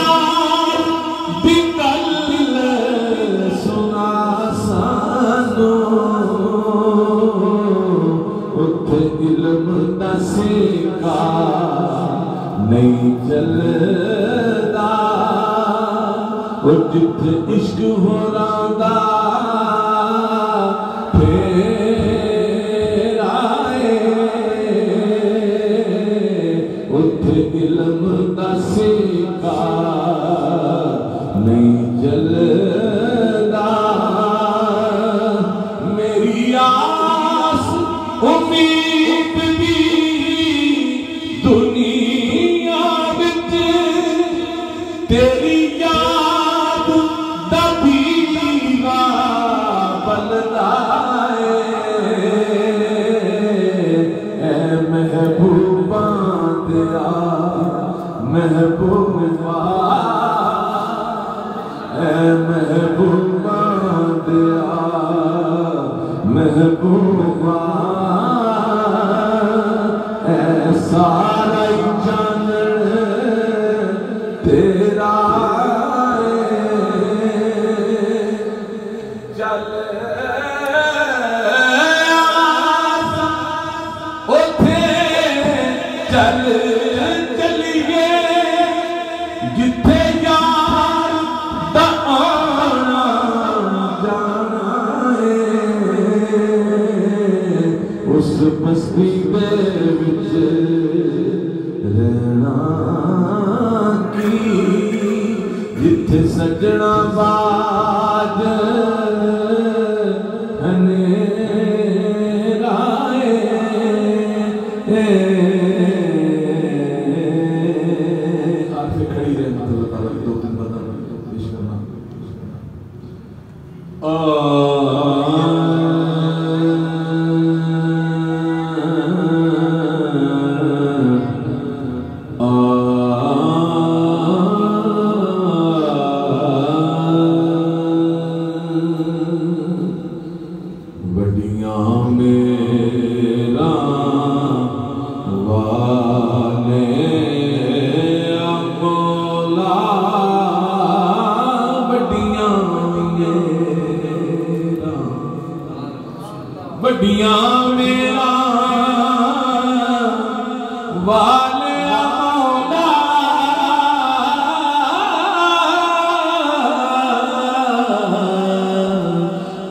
यार दी गल सुना सानू उत्थे इल्म दा सिक्का नहीं चलदा ओ जिथे इश्क हो रहा फिर आए उथे इल्म दा सिक्का नहीं चलदा मेरी आस उम्मीद दी दुनिया विच तेरी याद दा दीवा बलदा ऐ महबूबा तेरा महबूबा ऐ महबूबा तेरा महबूबा ऐ सारा जान तेरा चल उथे चल चलिए जिथे यार दा आना जाना है उस बस्ती दे विच रहना की जिथे सजना बाज खड़ी रहे मतलब ताला की दो तीन बार पेश करना बड़ियां मेरा वाले मौला बड़ियां मेरा बड़ियां मेरा वाले मौला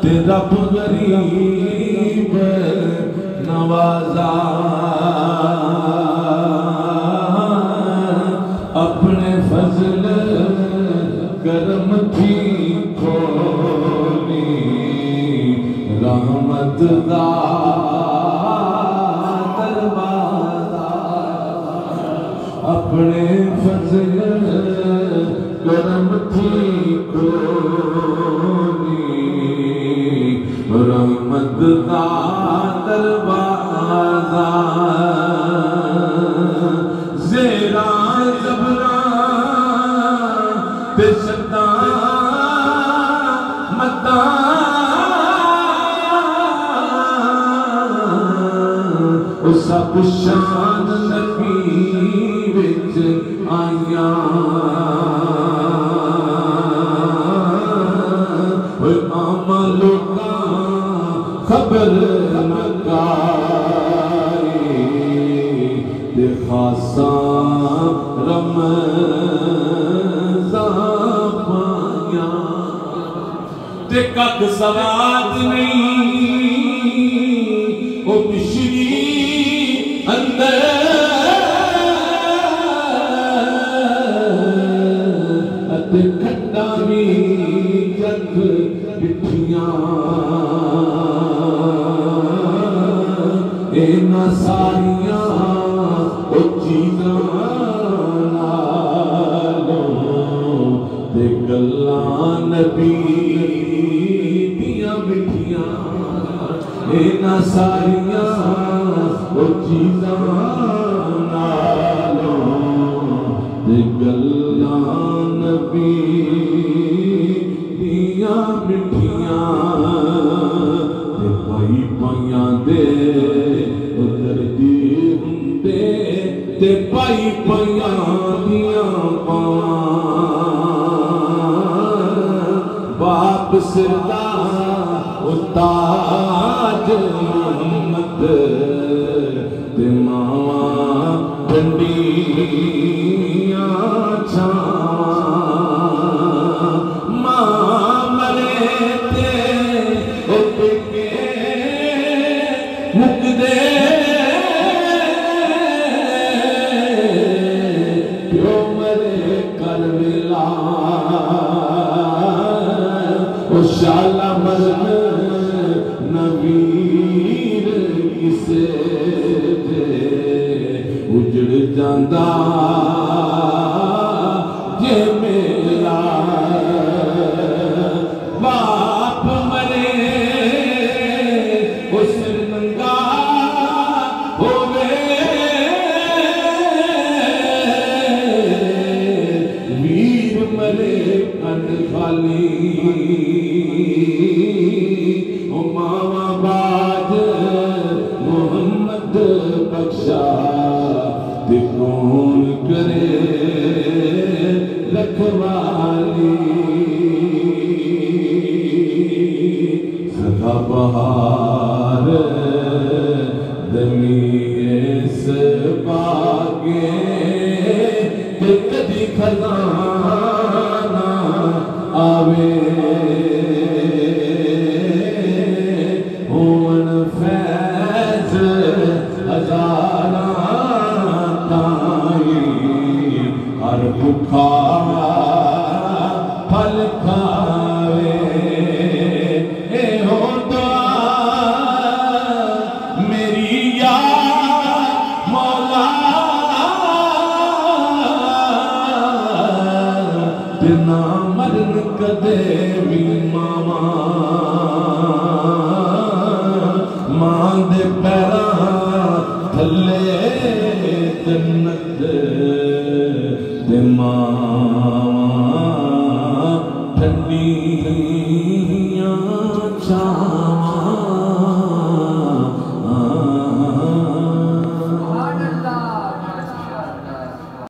तेरा गरीब नवाजा अपने फजल करम थी खोली रहमत दा दरवाजा अपने फजल करम थी खोली रहमत दा दरवाजा ज़ेरा ज़बरा बेशता मता सब शान नबी विच आया आमा लोका खबर नकाई ते खासा रमज़ान पाया ते कक सवाद नहीं ओ बिशरी अंदर अते खट्टा भी जग बिठियां इना सारियां ओ चीज़ां नालों ते गल्लां नबी दियां मिठियां इना सारियां ओ चीज़ां नालों ते गल्लां नबी दियां मिठियां ते पाई पाइयां दे उधर दी हुंदे ते पाई पाइयां दियां पावां सिरदा उताज मोहम्मद ते मावा डंडियां छावां मां मरे ते उठके मुकदे प्यो मरे कर मिला ओ शाला मरन नवीर किसे उजड़ जांदा जे मेला बाप मरे उस नंगा होवे वीर मरे कन खाली ओ मावा बाज मोहम्मद बख्शा ते कौन करे रखवाली सदा बहार दमीस बागे ते कदी खजाना आवे होन फैज हजारा ताई हर भुखा फल खावे ए हो दुआ मेरी या मौला बिना मरन कदे भी मामा मां दे पैरां थल्ले जन्नत दे मां